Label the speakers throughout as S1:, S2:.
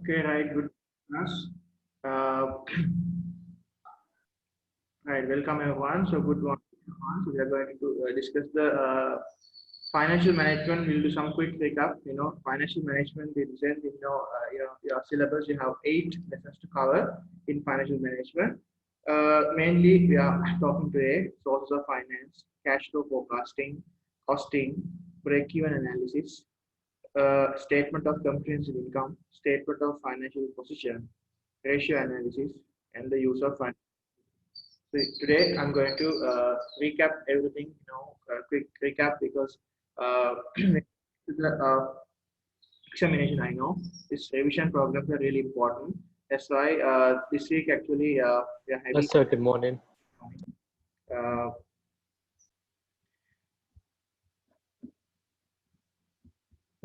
S1: Okay, right. Good. Us. Uh, right. Welcome everyone. So good morning, everyone. So we are going to discuss the financial management. We'll do some quick recap. Financial management. We present your syllabus. You have 8 lessons to cover in financial management. Mainly, we are talking today sources of finance, cash flow forecasting, costing, break-even analysis, statement of comprehensive income, statement of financial position, ratio analysis, and the use of fund. So today I'm going to recap everything, quick recap because the examination I know this revision programs are really important. That's why this week actually we are
S2: Yes,
S1: having.
S2: sir. Good morning.
S1: Uh,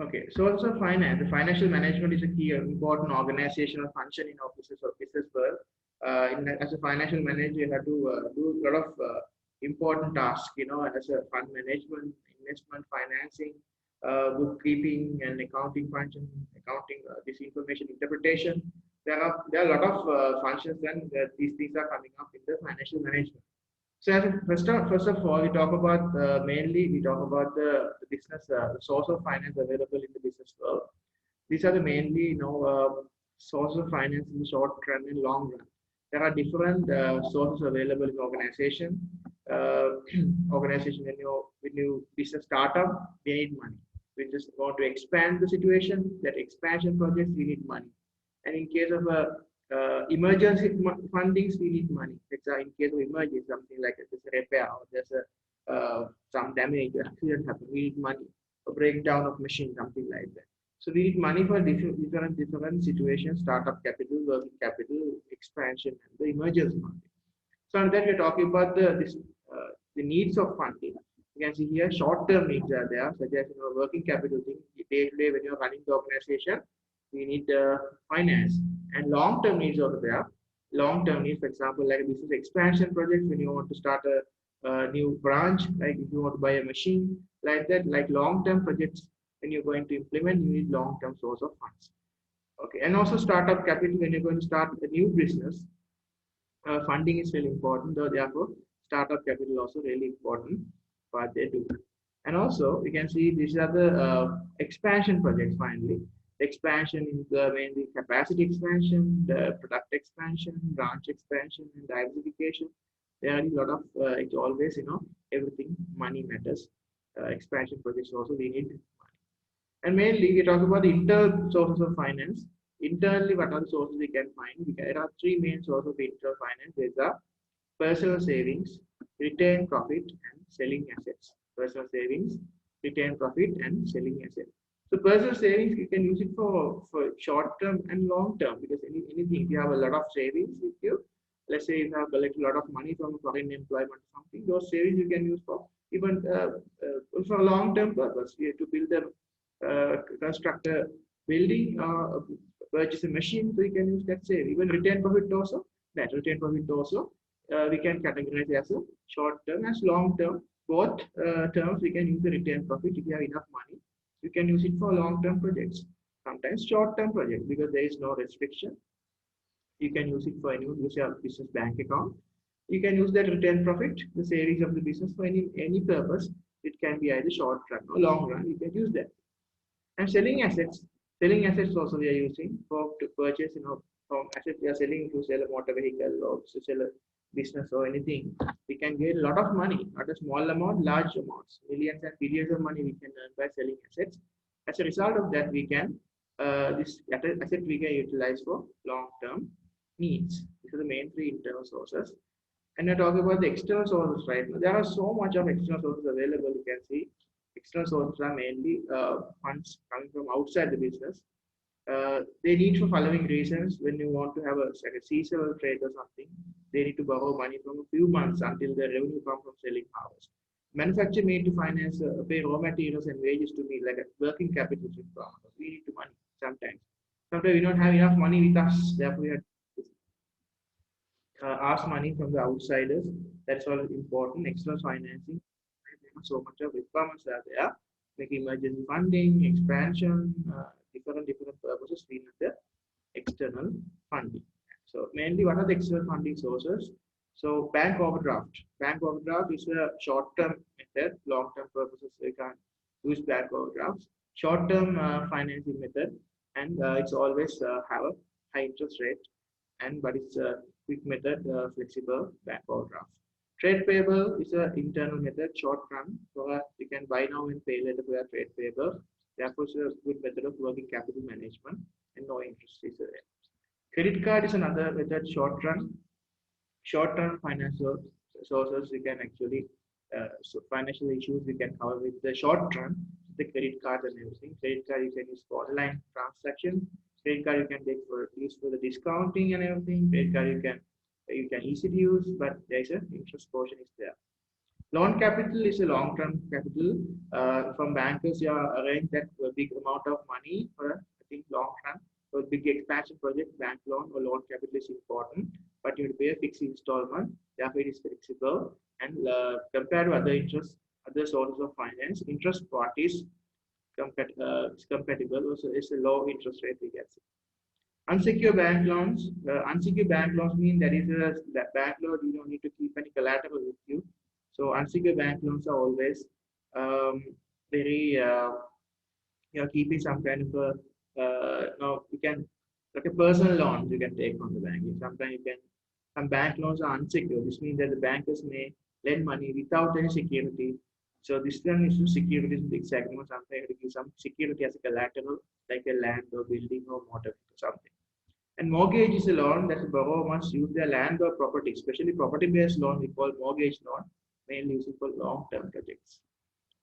S1: Okay, so also finance, the financial management is a key important organizational function in our business or business world. As a financial manager, you have to do a lot of important tasks, as a fund management, investment, financing, bookkeeping, and accounting function, accounting, this information interpretation. There are a lot of functions, and these things are coming up in the financial management. So first of all, we talk about mainly we talk about the business source of finance available in the business world. These are the mainly source of finance in the short run and long run. There are different sources available in organization. Organization when you business startup, they need money. We just want to expand the situation. That expansion projects we need money. And in case of a emergency fundings, we need money. In case of emergency, something like there's a repair or there's a some damage, accident happen, we need money. A breakdown of machine, something like that. So we need money for different situations: startup capital, working capital, expansion, and the emergency market. So then we're talking about the needs of funding. You can see here short-term needs are there, such as working capital thing. Day to day, when you're running the organization, we need finance, and long-term needs are there. Long-term needs, for example, like business expansion projects when you want to start a new branch, like if you want to buy a machine, like that, like long-term projects when you're going to implement, you need long-term source of funds. Okay, and also startup capital when you're going to start a new business. Funding is really important, though therefore startup capital also really important what they do. And also we can see these are the expansion projects. Finally, the expansion is mainly capacity expansion, the product expansion, branch expansion, and diversification. There are a lot of it's always everything money matters. Expansion projects also we need money. And mainly, we talk about the internal sources of finance. Internally, what are the sources we can find? There are three main sources of internal finance. There's a personal savings, retained profit, and selling assets. Personal savings, retained profit, and selling assets. So personal savings, you can use it for short term and long term, because anything, if you have a lot of savings with you, let's say you have collected a lot of money from foreign employment or something, those savings you can use for even for a long term purpose. You have to build a construct a building, purchase a machine, so you can use that save. Even return profit also, that return profit also, we can categorize as a short term as long term. Both terms we can use the return profit. If you have enough money, you can use it for long term projects. Sometimes short term projects, because there is no restriction. You can use it for any use your business bank account. You can use that return profit, the savings of the business, for any purpose. It can be either short run or long run. You can use that. And selling assets also we are using for to purchase, from assets we are selling to sell a motor vehicle or to sell a business or anything. We can get a lot of money, not a small amount, large amounts, millions and billions of money we can earn by selling assets. As a result of that, we can this asset we can utilize for long-term needs. These are the main three internal sources. And we're talking about the external sources right now. There are so much of external sources available. You can see external sources are mainly funds coming from outside the business. They need for following reasons. When you want to have like a seasonal trade or something, they need to borrow money from a few months until the revenue comes from selling harvest. Manufacturer need to finance, pay raw materials and wages to be like a working capital requirement. We need to money sometimes. Sometimes we don't have enough money with us, therefore we have ask money from the outsiders. That's all important. External financing. So much of requirements are there, like emergency funding, expansion, different purposes we need there. external funding. So mainly, what are the external funding sources? So bank overdraft. Bank overdraft is a short-term method. Long-term purposes we can use bank overdrafts. Short-term financing method, and it's always have a high interest rate, and but it's a quick method, flexible bank overdraft. Trade payable is an internal method, short run. So you can buy now and pay later for your trade payable. Therefore, it's a good method of working capital management and no interest is there. Credit card is another method, short run. Short-term financial sources we can actually so financial issues we can cover with the short run, the credit card and everything. Credit card you can use for online transaction. Credit card you can take for use for the discounting and everything. Credit card you can easily use, but there is an interest portion is there. Loan capital is a long-term capital from bankers. You are arrange that a big amount of money for I think long run. For big expansion project, bank loan or loan capital is important, but you have to pay a fixed installment. Therefore, it is flexible and compared to other sources of finance, interest part is compatible. Also, it's a low interest rate we get. Unsecured bank loans. Unsecured bank loans mean that is a that bank loan you don't need to keep any collateral with you. So unsecured bank loans are always very you're keeping some kind of a no you can like a personal loan you can take from the bank. Sometimes you can some bank loans are unsecured. This means that the bankers may lend money without any security. So this one is to security is big segment. Sometimes you have to give some security as a collateral, like a land or building or motor or something. And mortgage is a loan that the borrower must use their land or property, especially property-based loan we call mortgage loan, mainly used for long-term projects.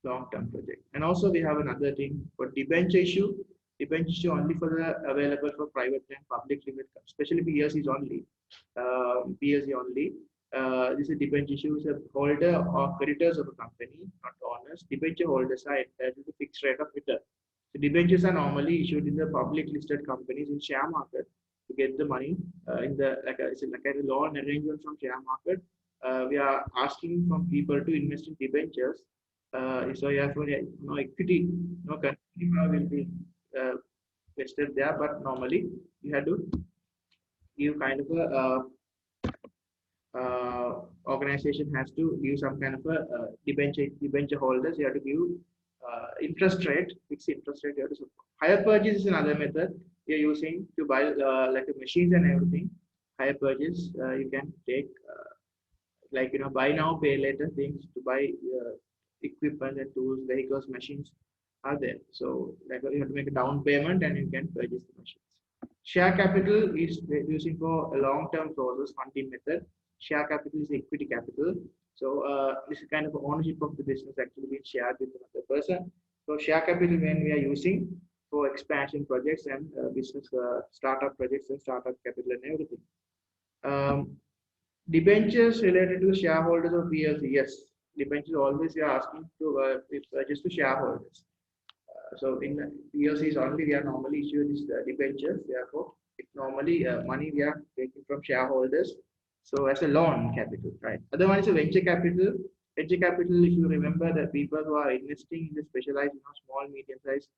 S1: Long-term project. And also we have another thing for debenture issue. Debenture issue only for the available for private and public limited, especially PSCs only. PSC only. This is debenture issue is a holder or creditors of a company, not owners. Debenture holders are entitled to fixed rate of return. So debentures are normally issued in the public listed companies in share market to get the money in the it's like a loan arrangement from share market. We are asking from people to invest in debentures. So you have no equity, no consumer will be vested there, but normally you have to give kind of a organization has to give some kind of a debenture holders. You have to give interest rate, fixed interest rate. You have to support. Hire purchase is another method we are using to buy like machines and everything. Hire purchase you can take like buy now pay later things to buy equipment and tools, vehicles, machines are there. So like you have to make a down payment and you can purchase the machines. Share capital is using for a long-term sources funding method. Share capital is equity capital. So this is kind of ownership of the business actually being shared with another person. So share capital when we are using for expansion projects and business startup projects and startup capital and everything. Debentures related to shareholders of PLC. Yes, debentures always we are asking to purchase to shareholders. So in PLCs only we are normally issuing these debentures. Therefore, it's normally money we are taking from shareholders. So as a loan capital, right? Other one is a venture capital. Venture capital, if you remember, the people who are investing in the specialized, small, medium-sized,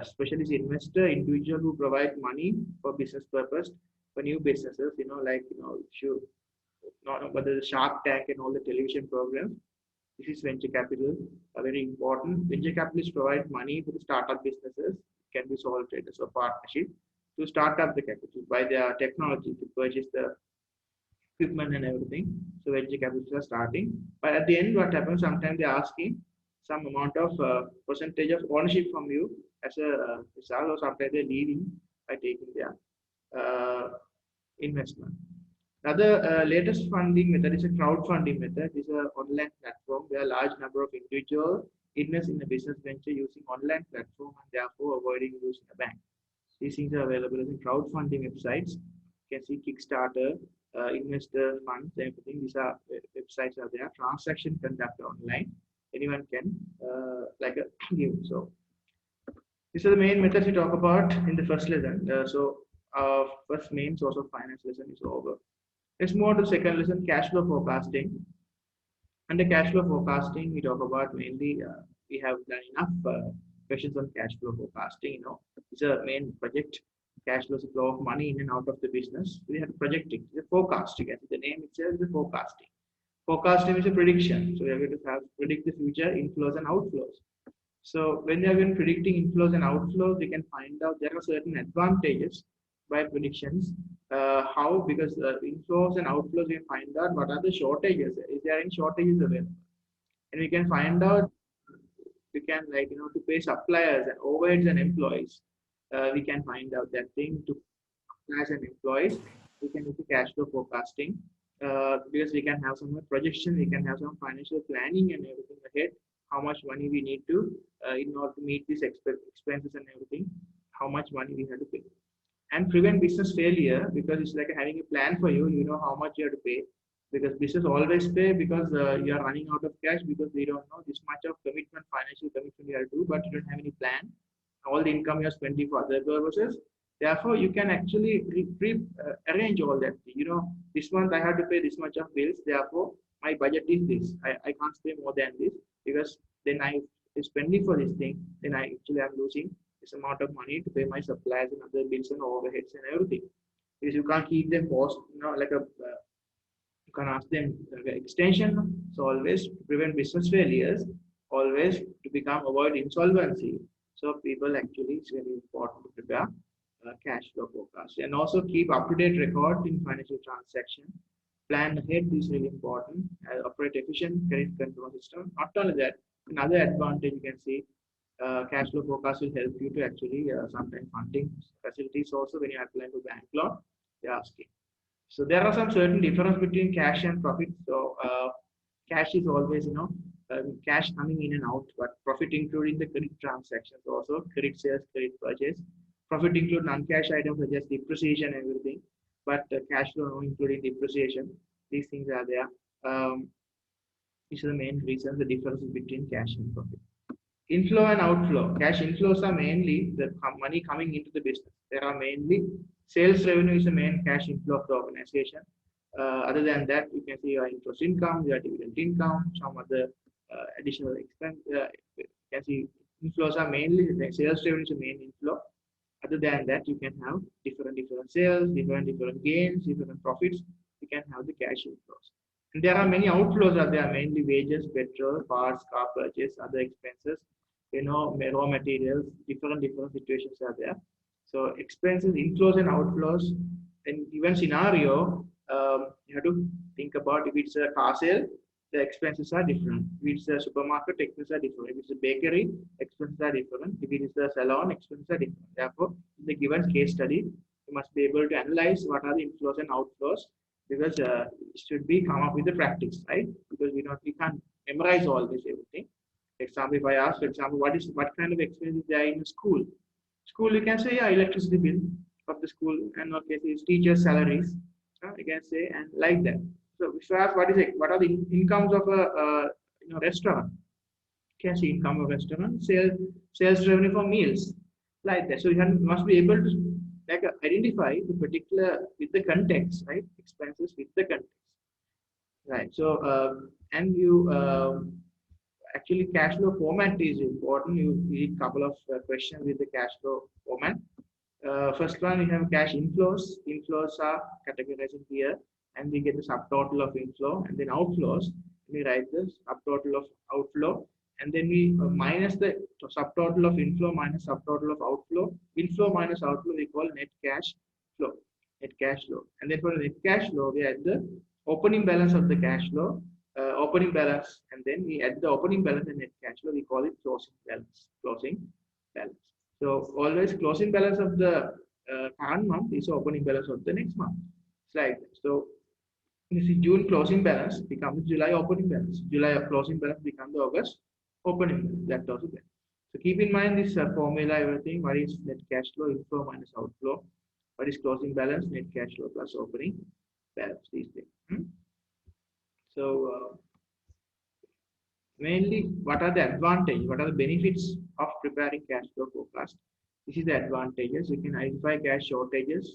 S1: specialist investor, individual who provide money for business purpose for new businesses. Should not whether the Shark Tank and all the television programs. This is venture capital, very important. Venture capitalists provide money for the startup businesses. It can be sole traders or partnership to start up the capital by their technology to purchase the equipment and everything. So venture capitalists are starting. But at the end, what happens? Sometimes they're asking some amount of percentage of ownership from you as a result, or sometimes they're leaving by taking their investment. Another latest funding method is a crowdfunding method. It's an online platform where a large number of individuals invest in a business venture using online platform and therefore avoiding using a bank. These things are available in crowdfunding websites. You can see Kickstarter, investor funds, everything. These are websites are there. Transaction conducted online. Anyone can give. So these are the main methods we talk about in the first lesson. So our first main source of finance lesson is over. Let's move on to the second lesson, cash flow forecasting. Under cash flow forecasting, we talk about mainly, we have done enough questions on cash flow forecasting. It's a main project Cash flow is a flow of money in and out of the business. We have to project it. It's a forecast. You can see the name itself is a forecasting. Forecasting is a prediction. So we are going to have predict the future inflows and outflows. So when we have been predicting inflows and outflows, we can find out there are certain advantages by predictions. How? Because inflows and outflows, we can find out what are the shortages. Is there any shortages available? And we can find out, we can to pay suppliers and overheads and employees. We can find out that thing to suppliers and employees. We can do the cash flow forecasting because we can have some projection, we can have some financial planning and everything ahead. How much money we need to in order to meet these expenses and everything. How much money we have to pay, and prevent business failure because it's like having a plan for you. You know how much you have to pay because business always pay because you are running out of cash because they don't know this much of commitment, financial commitment you have to do, but you don't have any plan. All the income you are spending for other purposes. Therefore, you can actually arrange all that. You know, this month I have to pay this much of bills. Therefore, my budget is this. I can't spend more than this because then I is spending for this thing. Then I actually am losing this amount of money to pay my supplies and other bills and overheads and everything. Because you can't keep them post, like a you can ask them extension. So always to prevent business failures, always to become avoid insolvency. So people actually it's very important to prepare cash flow forecast and also keep up-to-date record in financial transaction. Plan ahead is really important. Operate efficient credit control system. Not only that, another advantage you can see cash flow forecast will help you to actually sometimes funding facilities also when you apply for bank loan, they are asking. So there are some certain difference between cash and profit. So cash is always, cash coming in and out, but profit including the credit transactions, also credit sales, credit purchase. Profit include non-cash items such as depreciation and everything, but cash flow including depreciation. These things are there. These are the main reasons the difference between cash and profit. Inflow and outflow. Cash inflows are mainly the money coming into the business. There are mainly sales revenue is the main cash inflow of the organization. Other than that, you can see your interest income, your dividend income, some other additional expense. You can see inflows are mainly the sales revenue is the main inflow. Other than that, you can have different sales, different gains, different profits. You can have the cash inflows. And there are many outflows. There are mainly wages, petrol, parts, car purchase, other expenses. Raw materials. Different situations are there. So expenses, inflows and outflows. In given scenario, you have to think about if it's a car sale, the expenses are different. If it's a supermarket, expenses are different. If it's a bakery, expenses are different. If it is a salon, expenses are different. Therefore, in the given case study, you must be able to analyze what are the inflows and outflows because it should be come up with the practice, right? Because we can't memorize all this everything. Example, if I ask, for example, what kind of expenses there are in school? School, you can say, yeah, electricity bill of the school, and okay, it's teachers' salaries. You can say, and like that. So if you ask what are the incomes of a restaurant? You can see income of restaurant, sales revenue for meals, like that. So you must be able to identify the particular with the context, right? Expenses with the context, right? So and you actually cash flow format is important. You need a couple of questions with the cash flow format. First one, we have cash inflows. Inflows are categorized here, and we get the subtotal of inflow, and then outflows. We write the subtotal of outflow, and then we minus the subtotal of inflow minus subtotal of outflow. Inflow minus outflow we call net cash flow. Net cash flow, and then for the net cash flow, we add the opening balance of the cash flow. Opening balance, and then we add the opening balance and net cash flow. We call it closing balance. Closing balance. So always closing balance of the current month is opening balance of the next month. It's like that. So you see June closing balance becomes July opening balance. July closing balance becomes the August opening balance. That's also there. So keep in mind this formula, everything. What is net cash flow, inflow minus outflow? What is closing balance, net cash flow plus opening balance? These things. So mainly, what are the advantages? What are the benefits of preparing cash flow forecast? This is the advantages. You can identify cash shortages,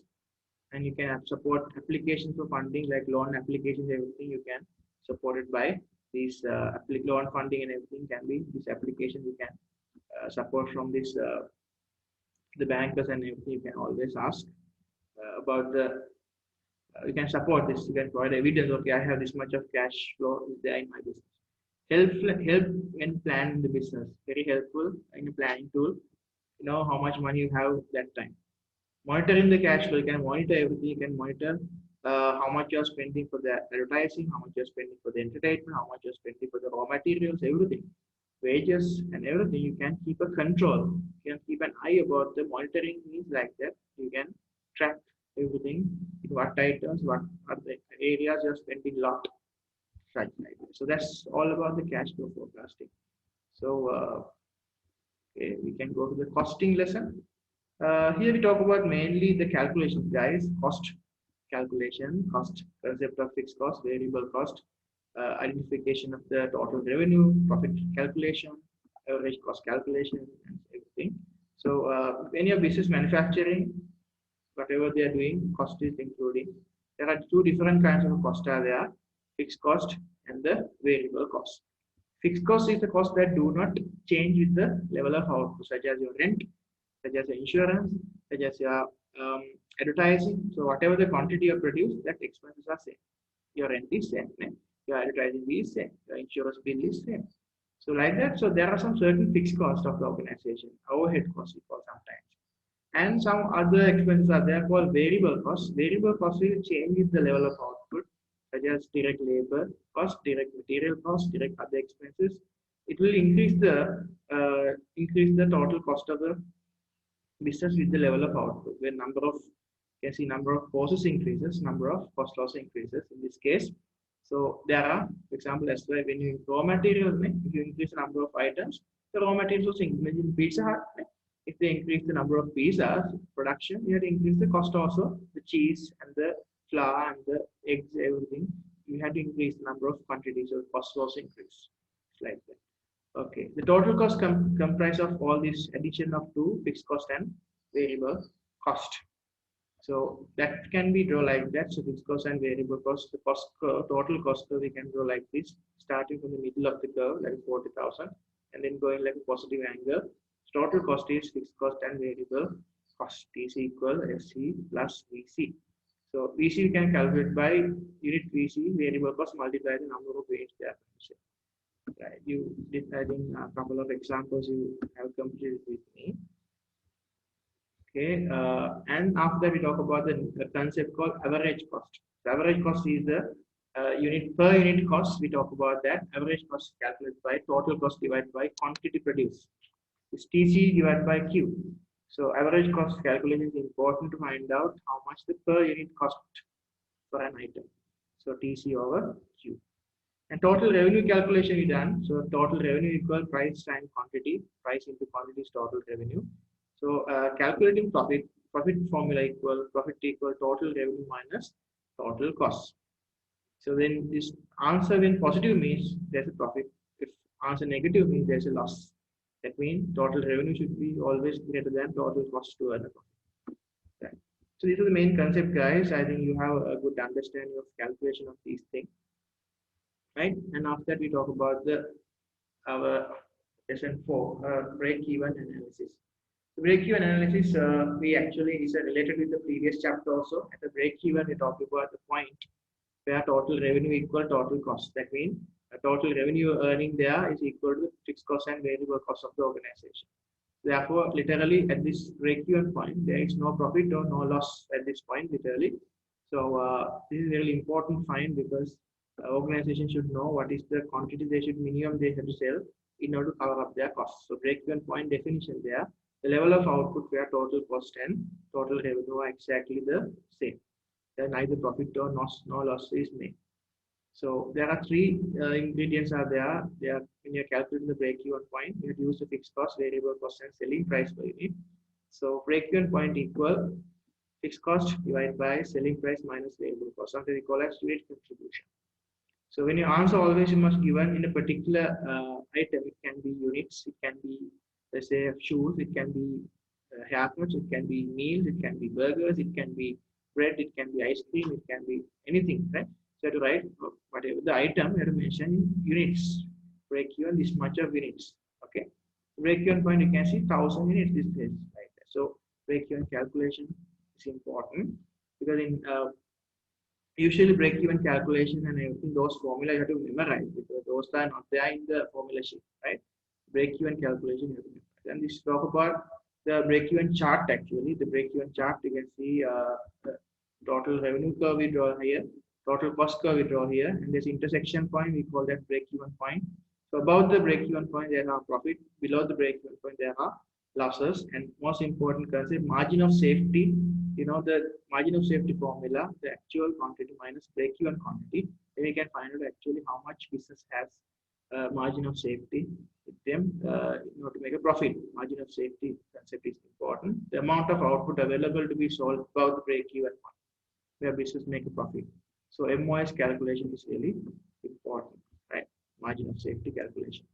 S1: and you can support applications for funding like loan applications. Everything you can support it by these loan funding and everything can be this application. You can support from this the bankers and everything, you can always ask about the, you can support this, you can provide evidence, okay, I have this much of cash flow is there in my business. Help in planning the business, very helpful in a planning tool, you know how much money you have that time. Monitoring the cash flow, you can monitor everything, you can monitor how much you're spending for the advertising, how much you're spending for the entertainment, how much you're spending for the raw materials, everything, wages and everything. You can keep a control, you can keep an eye about the monitoring means like that. You can track everything, in what items, what are the areas you're spending a lot, such like that. So that's all about the cash flow forecasting. So okay, we can go to the costing lesson. Here we talk about mainly the calculations, guys. Cost calculation, cost concept of fixed cost, variable cost, identification of the total revenue, profit calculation, average cost calculation, and everything. So when you're business manufacturing, whatever they are doing, cost is including. There are two different kinds of cost are there: fixed cost and the variable cost. Fixed cost is the cost that do not change with the level of output, such as your rent, such as your insurance, such as your advertising. So whatever the quantity you produce, that expenses are same. Your rent is same, your advertising is same, your insurance bill is same. So like that, so there are some certain fixed costs of the organization, overhead costs we call sometimes. And some other expenses are there called variable costs. Variable costs will change with the level of output, such as direct labor cost, direct material cost, direct other expenses. It will increase the total cost of the business with the level of output. When number of, you can see number of courses increases, number of cost loss increases in this case. So there are, for example, as well when you raw materials, if you increase the number of items, the raw materials also increase. In Pizza Hut, if they increase the number of pizzas production, you have to increase the cost also, the cheese and the flour and the eggs, everything. You have to increase the number of quantities, so cost also increase. It's like that. Okay, the total cost comprise of all this addition of two, fixed cost and variable cost. So that can be drawn like that. So fixed cost and variable cost, the cost curve, total cost curve we can draw like this, starting from the middle of the curve, like 40,000, and then going like a positive angle. Total cost is fixed cost and variable cost is equal FC plus VC. So VC we can calculate by unit VC, variable cost multiply the number of units there. Right. You did, I think, a couple of examples you have completed with me. Okay, and after that we talk about the concept called average cost. The average cost is the unit per unit cost. We talk about that. Average cost calculated by total cost divided by quantity produced. It's TC divided by Q. So average cost calculation is important to find out how much the per unit cost for an item. So TC over Q. And total revenue calculation is done. So total revenue equal price times quantity. Price into quantity is total revenue. So calculating profit formula profit equal total revenue minus total cost. So when this answer when positive means there's a profit. If answer negative means there's a loss. That means total revenue should be always greater than total cost to earn a profit. Right. So these are the main concept, guys. I think you have a good understanding of calculation of these things. Right. And after that we talk about our lesson 4, break-even analysis. The break-even analysis we actually is related with the previous chapter also. At the break-even we talk about the point where total revenue equal total cost. That means total revenue earning there is equal to fixed cost and variable cost of the organization. Therefore, literally at this break-even point, there is no profit or no loss at this point, literally. So this is really important find because organization should know what is the quantity they should minimum they have to sell in order to cover up their costs. So break-even point definition there, the level of output where total cost and total revenue are exactly the same. Then neither profit or no loss is made. So there are three ingredients are there. They are when you're calculating the break-even point, you have to use the fixed cost, variable cost, and selling price per unit. So break-even point equal fixed cost divided by selling price minus variable cost. Something we call as unit contribution. So when you answer always you must given in a particular item. It can be units, it can be let's say shoes, it can be haircuts, it can be meals, it can be burgers, it can be bread, it can be ice cream, it can be anything, right? So you have to write whatever the item, you have to mention in units. Break even this much of units. Okay. Break even point you can see 1,000 units this is like that. So break-even calculation is important, because in usually break-even calculation and everything, those formula you have to memorize because those are not there in the formula sheet, right? Break-even calculation you have to memorize. And this talk about the break-even chart. Actually, the break-even chart, you can see the total revenue curve we draw here, total cost curve we draw here, and this intersection point we call that break-even point. So above the break-even point there are profit, below the break-even point there are losses, and most important concept, margin of safety. You know the margin of safety formula, the actual quantity minus break-even quantity. Then we can find out actually how much business has margin of safety with them in order to make a profit. Margin of safety concept is important. The amount of output available to be sold above the break-even point where business make a profit. So MOS calculation is really important, right? Margin of safety calculation.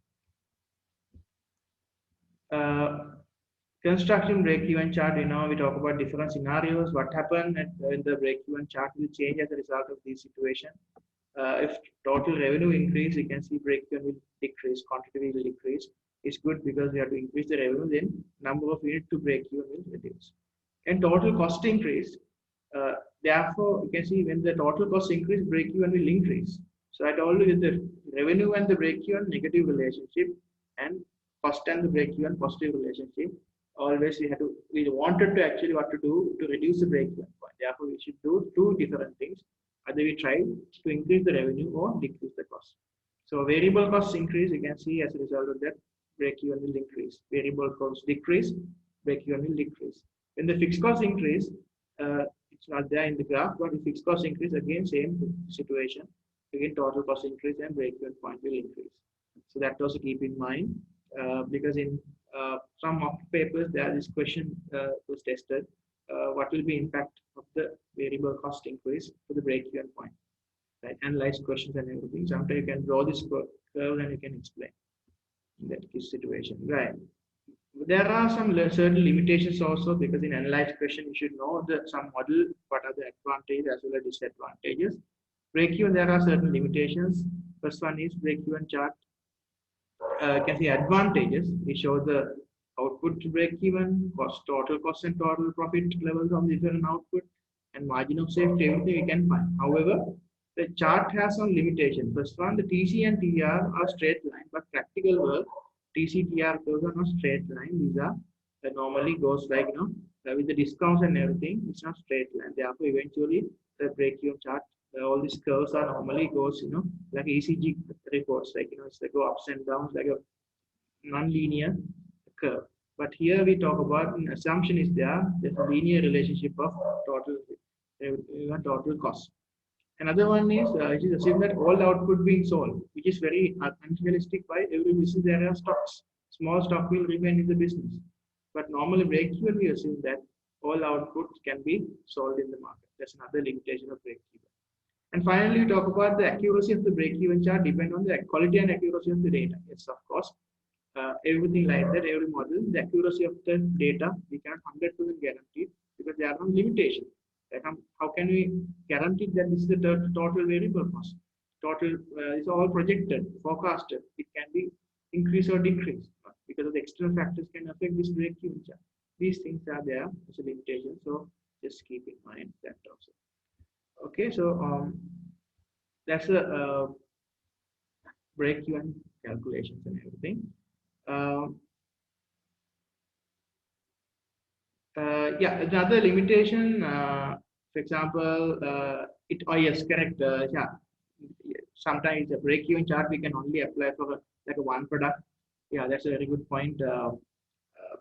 S1: Construction break-even chart, we talk about different scenarios. What happened when the break-even chart will change as a result of this situation. If total revenue increase, you can see break-even will decrease, quantity will decrease. It's good because we have to increase the revenue, then number of units to break-even will reduce. And total cost increase, therefore, you can see when the total cost increase, break-even will increase. So I told you the revenue and the break-even negative relationship, and cost and the break-even positive relationship. Always we wanted to actually what to do to reduce the break-even point. Therefore, we should do two different things. Either we try to increase the revenue or decrease the cost. So variable costs increase, you can see as a result of that, break-even will increase. Variable costs decrease, break-even will decrease. When the fixed costs increase, it's not there in the graph, but if fixed costs increase, again same situation. Again total cost increase and break-even point will increase. So that also keep in mind, because in some mock papers there this question was tested. What will be impact of the variable cost increase to the break-even point? Right? Analyze questions and everything. Sometimes you can draw this curve and you can explain in that situation. Right. There are some certain limitations also, because in analyzed question you should know some model, what are the advantages as well as disadvantages. Break-even, there are certain limitations. First one is break-even chart. You can see advantages. We show the output to break even, total cost and total profit levels of different output, and margin of safety, everything we can find. However, the chart has some limitations. First one, the TC and TR are straight line, but practical work, TC, TR, those are not straight line. These are normally goes like, with the discounts and everything, it's not straight line. Therefore, eventually, the break-even chart, all these curves are normally goes, like ECG reports, like, it's like go ups and downs, like a non-linear curve. But here we talk about an assumption is there's a linear relationship of total cost. Another one is it is assumed that all output being sold, which is very unrealistic. Why? Every business there are stocks. Small stock will remain in the business. But normally break-even, we assume that all outputs can be sold in the market. That's another limitation of break-even. And finally, we talk about the accuracy of the break-even chart depend on the quality and accuracy of the data. Yes, of course. Everything like that, every model, the accuracy of the data, we cannot 100% guarantee because there are some limitations. Like how can we guarantee that this is the total variable cost? Total is all projected, forecasted. It can be increase or decrease because of the external factors can affect this break-even chart. These things are there as a limitation, so just keep in mind that also. Okay, so that's a break-even calculations and everything. Yeah, another limitation, for example, yes, correct. Yeah, sometimes a break-even chart we can only apply for like a one product. Yeah, that's a very good point.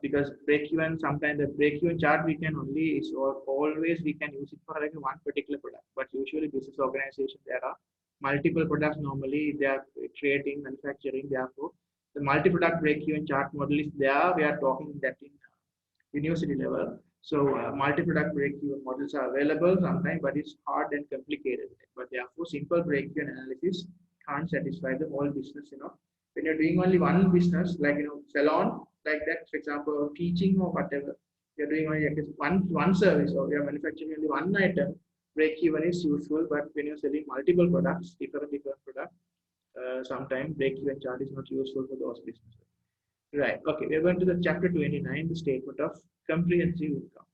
S1: Because break-even, sometimes the break-even chart we can only is always we can use it for like one particular product. But usually business organization there are multiple products. Normally they are creating, manufacturing. Therefore, the multi-product break-even chart model is there. We are talking that in university level. So multi-product break-even models are available sometimes, but it's hard and complicated. But therefore, simple break-even analysis can't satisfy the whole business. When you're doing only one business, like salon, like that, for example, teaching or whatever, you're doing only one service, or you're manufacturing only one item. Break-even is useful, but when you're selling multiple products, different products, sometimes break-even chart is not useful for those businesses. Right. Okay. We're going to the chapter 29, the statement of comprehensive income.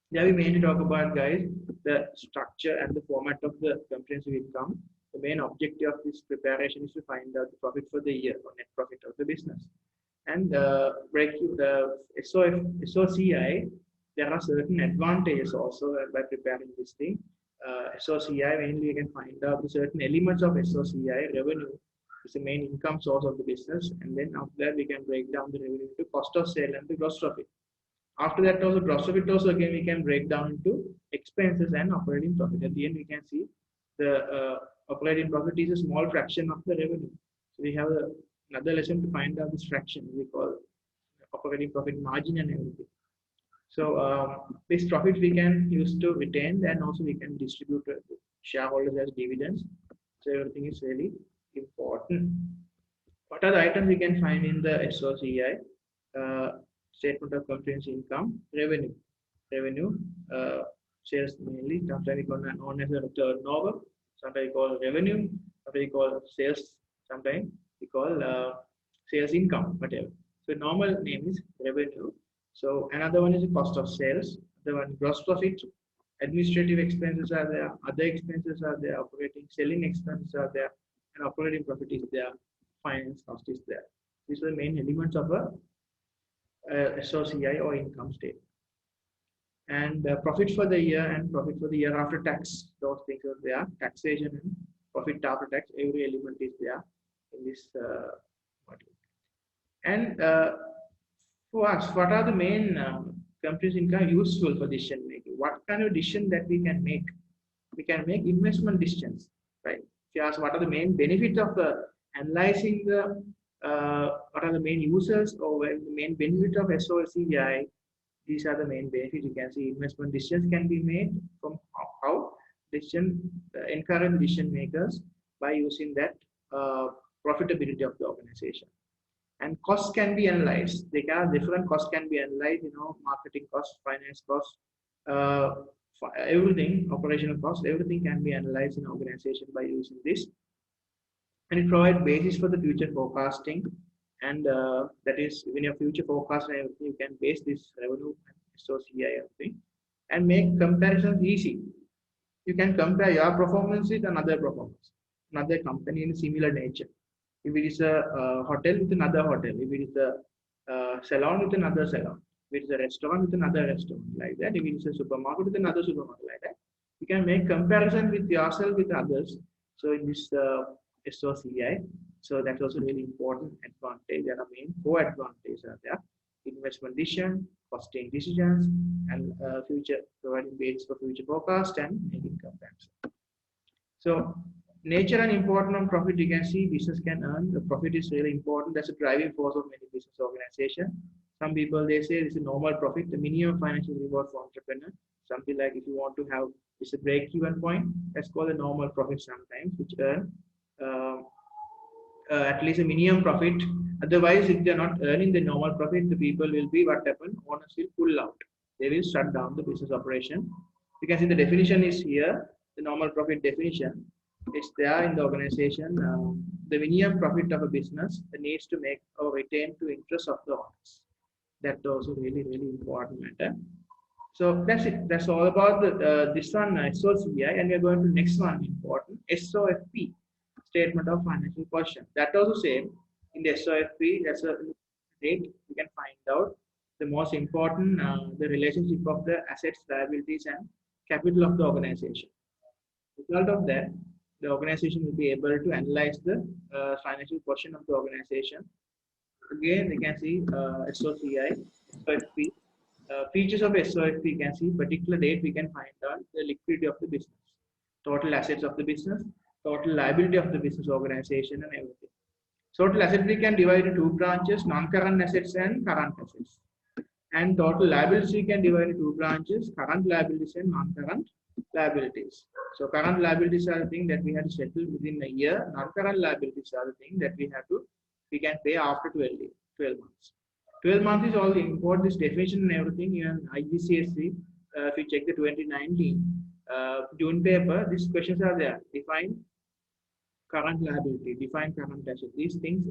S1: There we mainly talk about, guys, the structure and the format of the comprehensive income. The main objective of this preparation is to find out the profit for the year or net profit of the business. And break the SOCI, there are certain advantages also by preparing this thing. SOCI, mainly you can find out the certain elements of SOCI. Revenue is the main income source of the business, and then after that we can break down the revenue into cost of sale and the gross profit. After that, also gross profit also again we can break down into expenses and operating profit. At the end, we can see the operating profit is a small fraction of the revenue. So we have another lesson to find out this fraction. We call operating profit margin and everything. So this profit we can use to retain, and also we can distribute to shareholders as dividends. So everything is really important. What are the items we can find in the SOCI? Statement of comprehensive income, revenue. Revenue, sales mainly, sometimes we call known as a turnover, sometimes we call revenue, sometimes we call sales, sometimes we call sales income, whatever. So normal name is revenue. So another one is the cost of sales, the one gross profit, administrative expenses are there, other expenses are there, operating selling expenses are there, and operating profit is there, finance cost is there. These are the main elements of a SOCI or income statement. And profit for the year and profit for the year after tax, those things are there. Taxation and profit after tax, every element is there in this module. And for us, what are the main companies income useful for decision making? What kind of decision that we can make? We can make investment decisions, right? If you ask what are the main benefits of analyzing the what are the main users or the main benefit of SOCI, these are the main benefits. You can see investment decisions can be made from how encourage decision makers by using that profitability of the organization. And costs can be analyzed. They can different costs can be analyzed. Marketing costs, finance costs, everything, operational costs, everything can be analyzed in organization by using this. And it provides basis for the future forecasting, and that is when your future forecast and everything, you can base this revenue and SOCI everything and make comparisons easy. You can compare your performance with another company in similar nature. If it is a hotel with another hotel, if it is a salon with another salon, if it is a restaurant with another restaurant, like that, if it is a supermarket with another supermarket, like that, you can make comparison with yourself with others. So in this SOCI, so that's also really important advantage. There are main four advantages are there: investment decision, costing decisions, and future providing basis for future forecast and making comparison. So nature and importance of profit, you can see business can earn. The profit is really important. That's a driving force of many business organizations. Some people they say this is normal profit, the minimum financial reward for entrepreneur. Something like if you want to have this a break-even point, that's called a normal profit sometimes, which earn at least a minimum profit. Otherwise, if they're not earning the normal profit, the people will be what happened? Owners will pull out. They will shut down the business operation. You can see the definition is here. The normal profit definition is there in the organization. The minimum profit of a business needs to make or retain to interest of the owners. That's also really, really important matter. So that's it. That's all about this one, SOCI, and we're going to next one important, SOFP, statement of financial position. That also same in the SOFP. That's a date we can find out the most important the relationship of the assets, liabilities, and capital of the organization. Result of that, the organization will be able to analyze the financial position of the organization. Again, you can see SOCI, SOFP. Features of SOFP, you can see particular date we can find out the liquidity of the business, total assets of the business, total liability of the business organization, and everything. Total assets we can divide into two branches, non-current assets and current assets. And total liabilities we can divide into two branches, current liabilities and non-current liabilities. So current liabilities are the thing that we have to settle within a year. Non-current liabilities are the thing that we can pay after 12 months. 12 months is all the import this definition and everything in IGCSE. If you check the 2019 June paper, these questions are there. Define current liability, define current asset. These things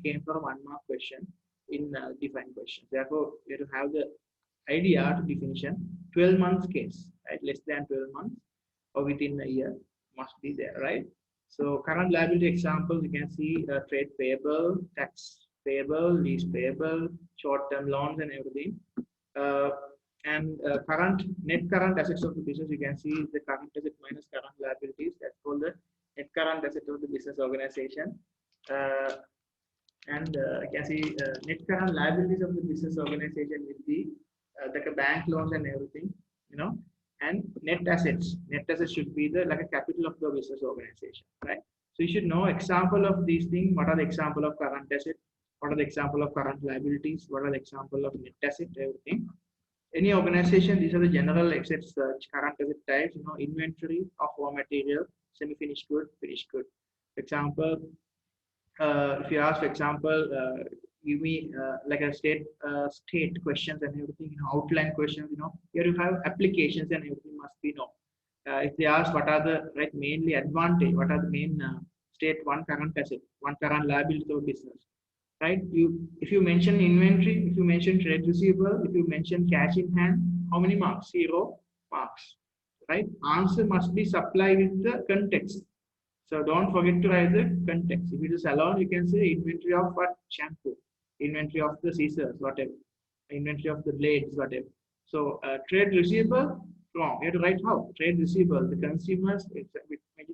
S1: came from 1 mark question. in defined questions. Therefore, we have to have the idea to definition 12 months case, right? Less than 12 months or within a year must be there, right? So current liability examples, you can see trade payable, tax payable, lease payable, short-term loans and everything. Uh, and net current assets of the business, you can see the current asset minus current liabilities. That's called the net current asset of the business organization. And you can see net current liabilities of the business organization will be like a bank loans and everything, you know. And net assets should be the like a capital of the business organization, right? So you should know example of these things. What are the example of current asset? What are the example of current liabilities? What are the example of net asset? Everything. Any organization, these are the general assets, current asset types. You know, inventory of raw material, semi-finished good, finished good. Example, if you ask, for example, give me like a state questions and everything, you know, outline questions, you know, here you have applications and everything must be known. If they ask what are the right mainly advantage, what are the main state one current asset, one current liability of business, right? If you mention inventory, if you mention trade receivable, if you mention cash in hand, how many marks? 0 marks, right? Answer must be supplied with the context. So don't forget to write the context. If it is alone, you can say inventory of what? Shampoo, inventory of the scissors, whatever, inventory of the blades, whatever. So trade receivable, wrong. You have to write how? Trade receivable, the consumers, it's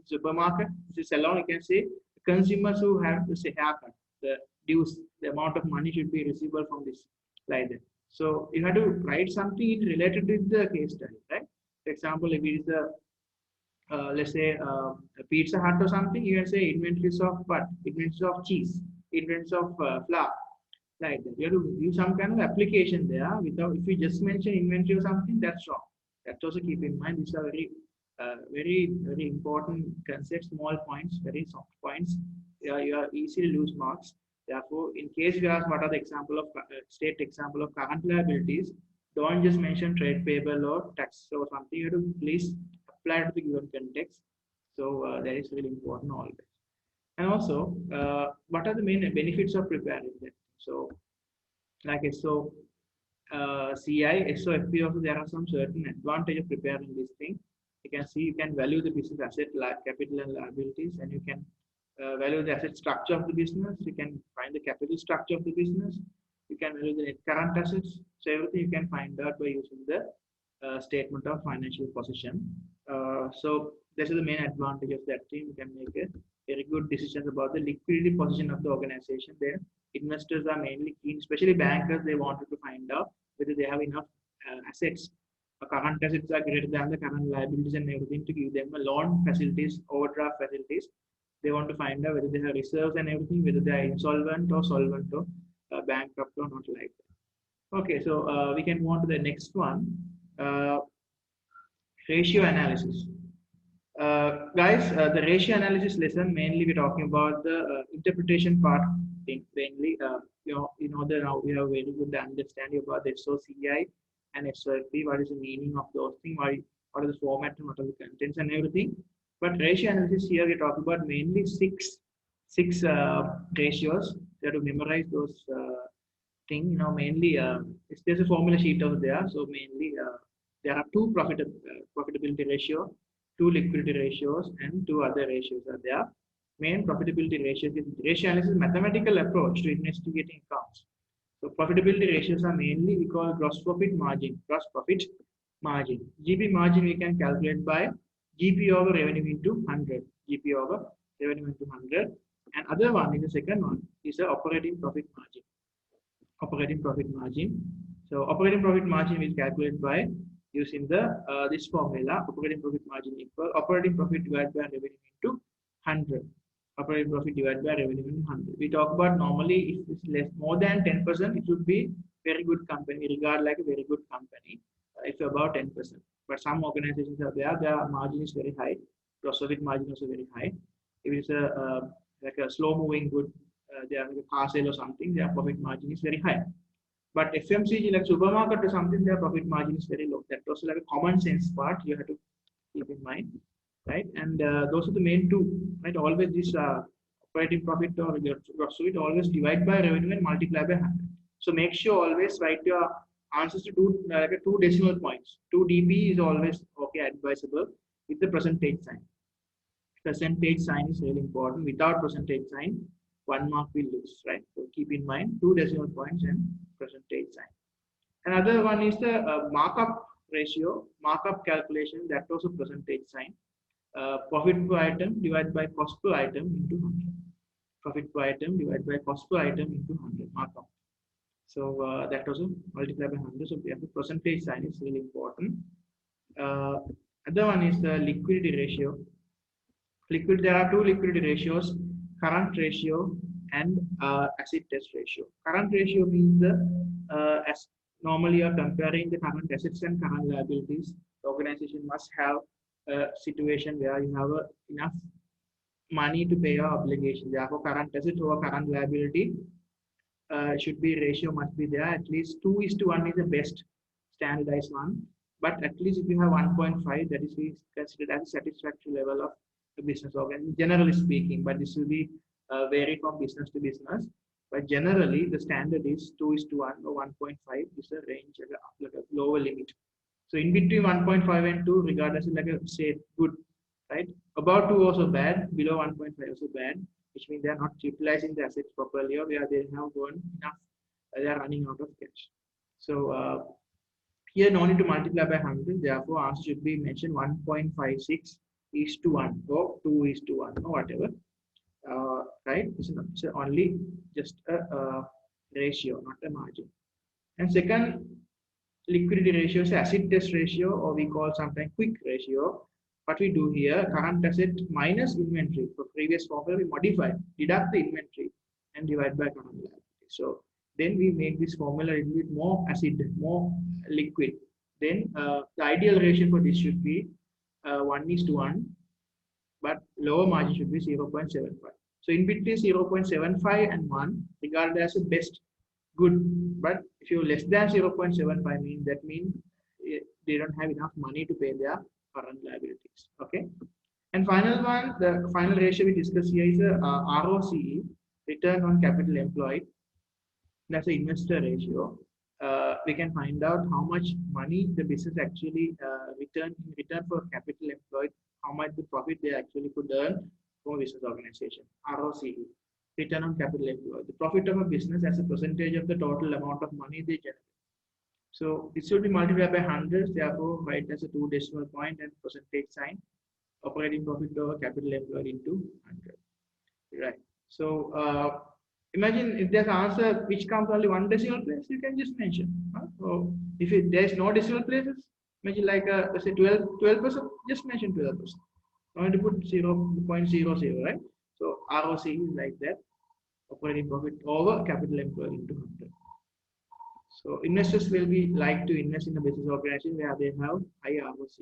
S1: supermarket, this is alone, you can say the consumers who have to say haircut, the dues, the amount of money should be receivable from this, like that. So you have to write something related with the case study, right? For example, if it is the let's say a Pizza Hut or something, you can say inventories of what? Inventories of cheese, inventories of flour, like that. You have to use some kind of application there. Without, if you just mention inventory or something, that's wrong. That also keep in mind. These are very important concepts, small points, very soft points. You are easily lose marks. Therefore, in case you ask what are the example of state example of current liabilities, don't just mention trade payable or tax or something. You have to please apply to the given context. So that is really important always. And also, what are the main benefits of preparing that? So, like SO, CI, SO, FP also, there are some certain advantage of preparing this thing. You can see, you can value the business asset, like capital and liabilities, and you can value the asset structure of the business. You can find the capital structure of the business. You can value the net current assets. So everything you can find out by using the statement of financial position. So this is the main advantage of that thing. You can make a very good decisions about the liquidity position of the organization. There, investors are mainly keen, especially bankers. They wanted to find out whether they have enough assets. Current assets are greater than the current liabilities and everything to give them a loan facilities, overdraft facilities. They want to find out whether they have reserves and everything, whether they are insolvent or solvent or bankrupt or not, like that. Okay, so we can move on to the next one. Ratio analysis. Guys, the ratio analysis lesson, mainly we're talking about the interpretation part thing. Mainly, you know that now we have very good understanding about the SOCI and SOFP. What is the meaning of those things? What is the format and what are the contents and everything? But ratio analysis here we're talking about mainly six ratios. You have to memorize those things. You know, mainly there's a formula sheet over there. So mainly there are two profitability ratio, two liquidity ratios, and two other ratios are there. Main profitability ratios is ratio analysis mathematical approach to investigating accounts. So profitability ratios are mainly we call gross profit margin. Gross profit margin. GP margin we can calculate by GP over revenue into 100. GP over revenue into 100. And other one is the second one is the operating profit margin. Operating profit margin. So operating profit margin we calculate by using the this formula. Operating profit margin equal operating profit divided by revenue into 100. Operating profit divided by revenue into 100. We talk about normally if it's less more than 10%, it should be very good company. Regard like a very good company. If about 10%. But some organizations are there, their margin is very high. Gross profit margin also very high. If it's a like a slow moving good, they are like a car sale or something, their profit margin is very high. But FMCG like supermarket or something, their profit margin is very low. That also like a common sense part you have to keep in mind, right? And those are the main two, right? Always this operating profit or gross profit always divide by revenue and multiply by 100. So make sure always write your answers to two decimal points. 2 dB is always okay, advisable with the percentage sign. Percentage sign is really important. Without percentage sign, 1 mark will lose, right? So keep in mind 2 decimal points and percentage sign. Another one is the markup ratio, markup calculation, that was a percentage sign. Profit per item divided by cost per item into 100. Profit per item divided by cost per item into 100 markup. So that also multiplied by 100. So we have the percentage sign is really important. Other one is the liquidity ratio. There are two liquidity ratios: current ratio and asset test ratio. Current ratio means as normally you are comparing the current assets and current liabilities. The organization must have a situation where you have enough money to pay your obligation. Therefore, current asset over current liability should be ratio must be there. At least 2:1 is the best standardized one. But at least if you have 1.5, that is considered as a satisfactory level of the business organization, generally speaking. But this will be vary from business to business. But generally, the standard is 2:1 or 1.5 is a range, like a lower limit. So in between 1.5 and 2, regardless, like I say, good, right? About 2 also bad, below 1.5 also bad, which means they are not utilizing the assets properly, or where they have gone enough, they are running out of cash. So here no need to multiply by 100, therefore answer should be mentioned 1.56:1 or 2:1 or whatever, right? It's only just a ratio, not a margin. And second liquidity ratio is acid test ratio, or we call sometimes quick ratio. What we do here, current asset minus inventory. For previous formula, we modify, deduct the inventory and divide by current liability. So then we make this formula a little bit more acid, more liquid. Then the ideal ratio for this should be 1:1, but lower margin should be 0.75. So in between 0.75 and 1, regarded as a best, good. But if you less than 0.75, that means they don't have enough money to pay their current liabilities. Okay. And final one, the final ratio we discuss here is ROCE, return on capital employed. That's the investor ratio. We can find out how much money the business actually return for capital employed, how much the profit they actually could earn from a business organization. ROCE, return on capital employed. The profit of a business as a percentage of the total amount of money they generate. So it should be multiplied by hundreds, therefore write as a 2 decimal point and percentage sign. Operating profit over capital employed into 100. Right. So imagine if there's an answer which comes only 1 decimal place, you can just mention. So if there's no decimal places, imagine like let's say 12%, just mention 12%. No need to put 0.00, right? So ROC is like that. Operating profit over capital employed into 100. So investors will be like to invest in a business organization where they have high ROC.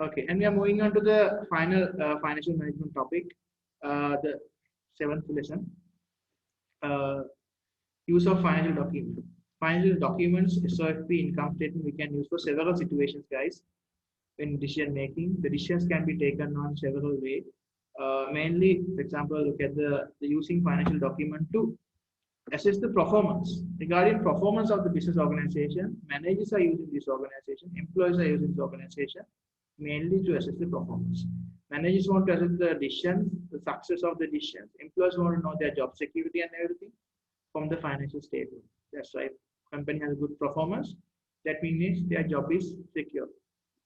S1: Okay, and we are moving on to the final financial management topic, the 7th lesson. Use of financial documents. Financial documents, SOFP, income statement, we can use for several situations, guys. In decision making, the decisions can be taken on several ways. Mainly, for example, look at the using financial document to assess the performance. Regarding performance of the business organization, managers are using this organization, employees are using this organization, mainly to assess the performance. Managers want to assess the decisions, the success of the decisions. Employees want to know their job security and everything from the financial statement. That's why company has good performance. That means their job is secure.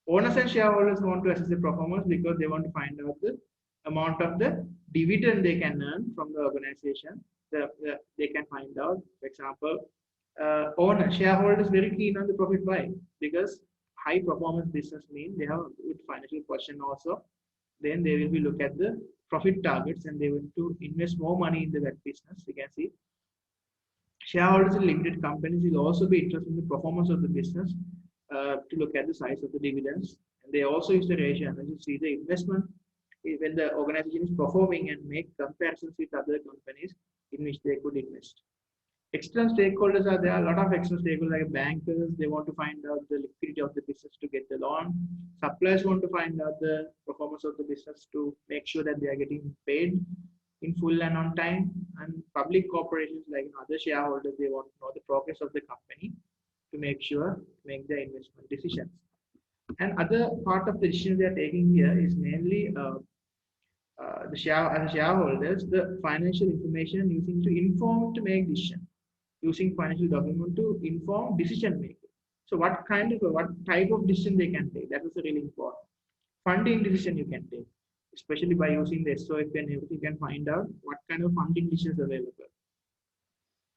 S1: Owners and shareholders want to assess the performance because they want to find out the amount of the dividend they can earn from the organization. They can find out, for example, shareholders very keen on the profit. Why? Because high performance business means they have a good financial position also. Then they will be look at the profit targets and they want to invest more money into that business. You can see shareholders in limited companies will also be interested in the performance of the business to look at the size of the dividends. And they also use the ratio and you see the investment when the organization is performing and make comparisons with other companies in which they could invest. External stakeholders are there. A lot of external stakeholders like bankers. They want to find out the liquidity of the business to get the loan. Suppliers want to find out the performance of the business to make sure that they are getting paid in full and on time. And public corporations like other shareholders, they want to know the progress of the company to make sure make their investment decisions. And other part of the decision they are taking here is mainly as shareholders, the financial information using to inform to make decision, using financial document to inform decision making. So what type of decision they can take, that is really important. Funding decision you can take, especially by using the SOF and everything, you can find out what kind of funding decisions available.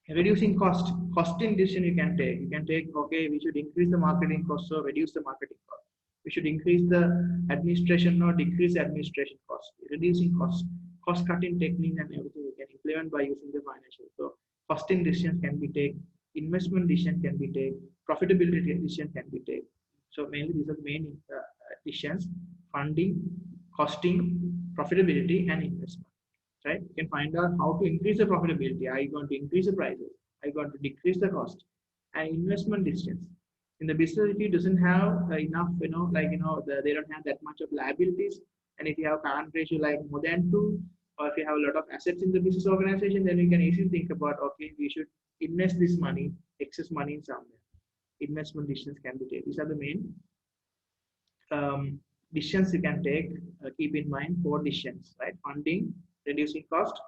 S1: Reducing costing decision you can take. You can take, okay, we should increase the marketing cost or reduce the marketing cost. We should increase the administration or decrease the administration cost. Reducing cost cutting technique and everything you can implement by using the financial. So costing decisions can be taken, investment decision can be taken, profitability decision can be taken. So mainly these are the main decisions: funding, costing, profitability, and investment. Right? You can find out how to increase the profitability. Are you going to increase the prices? Are you going to decrease the cost? And investment decisions. In the business, if you doesn't have enough, they don't have that much of liabilities, and if you have current ratio like more than 2, or if you have a lot of assets in the business organization, then you can easily think about, okay, we should invest this money, excess money in somewhere. Investment decisions can be taken. These are the main decisions you can take. Keep in mind 4 decisions, right? Funding, reducing cost,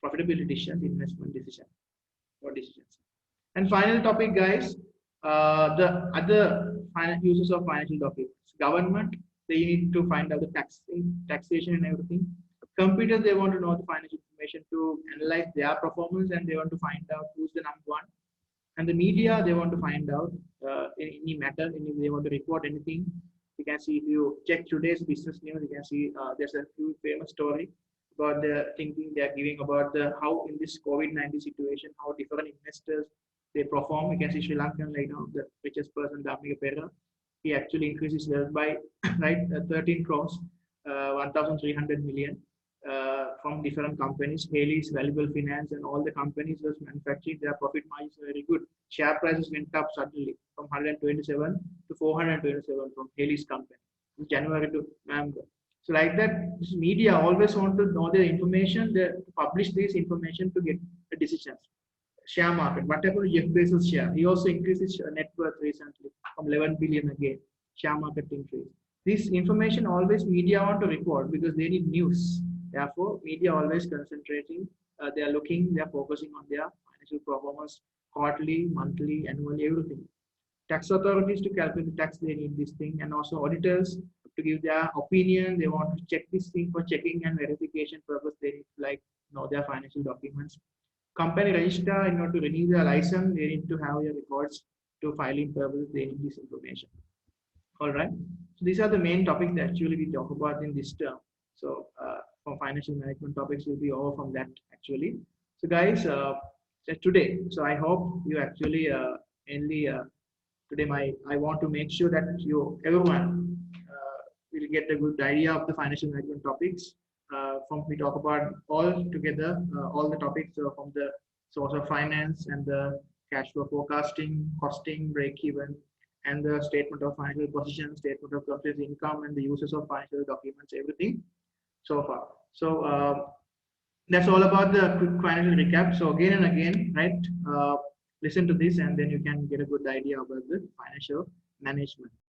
S1: profitability decisions, investment decision, 4 decisions. And final topic, guys, the other uses of financial documents. Government, they need to find out the taxation and everything. Computers, they want to know the financial information to analyze their performance, and they want to find out who's the number one. And the media, they want to find out any matter, they want to report anything. You can see, if you check today's business news, you can see there's a few famous story about the thinking they are giving about the how in this COVID-19 situation, how different investors they perform. You can see Sri Lankan, the richest person, Dhamika Pera, he actually increased his wealth by 13 crores, 1,300 million from different companies. Haley's, Valuable Finance, and all the companies was manufacturing. Their profit margins were very good. Share prices went up suddenly from 127 to 427 from Haley's company from January to November. So like that, this media always want to know the information, they publish this information to get the decisions. Share market, what happened to Jeff Bezos' share? He also increased his net worth recently from 11 billion again. Share market increase. This information always media want to report because they need news. Therefore, media always concentrating. They are looking, they are focusing on their financial performance quarterly, monthly, annually, everything. Tax authorities to calculate the tax, they need this thing, and also auditors to give their opinion. They want to check this thing for checking and verification purpose. They need to know their financial documents. Company register, in order to renew their license, they need to have their records to filing purposes. They need this information. All right. So these are the main topics that actually we talk about in this term. So for financial management topics will be over from that actually. So guys, today, so I hope you actually today I want to make sure that everyone will get a good idea of the financial management topics. From we talk about all together, all the topics from the source of finance and the cash flow forecasting, costing, break-even, and the statement of financial position, statement of company's income, and the uses of financial documents, everything so far. So that's all about the quick financial recap. So again and again, right, listen to this, and then you can get a good idea about the financial management.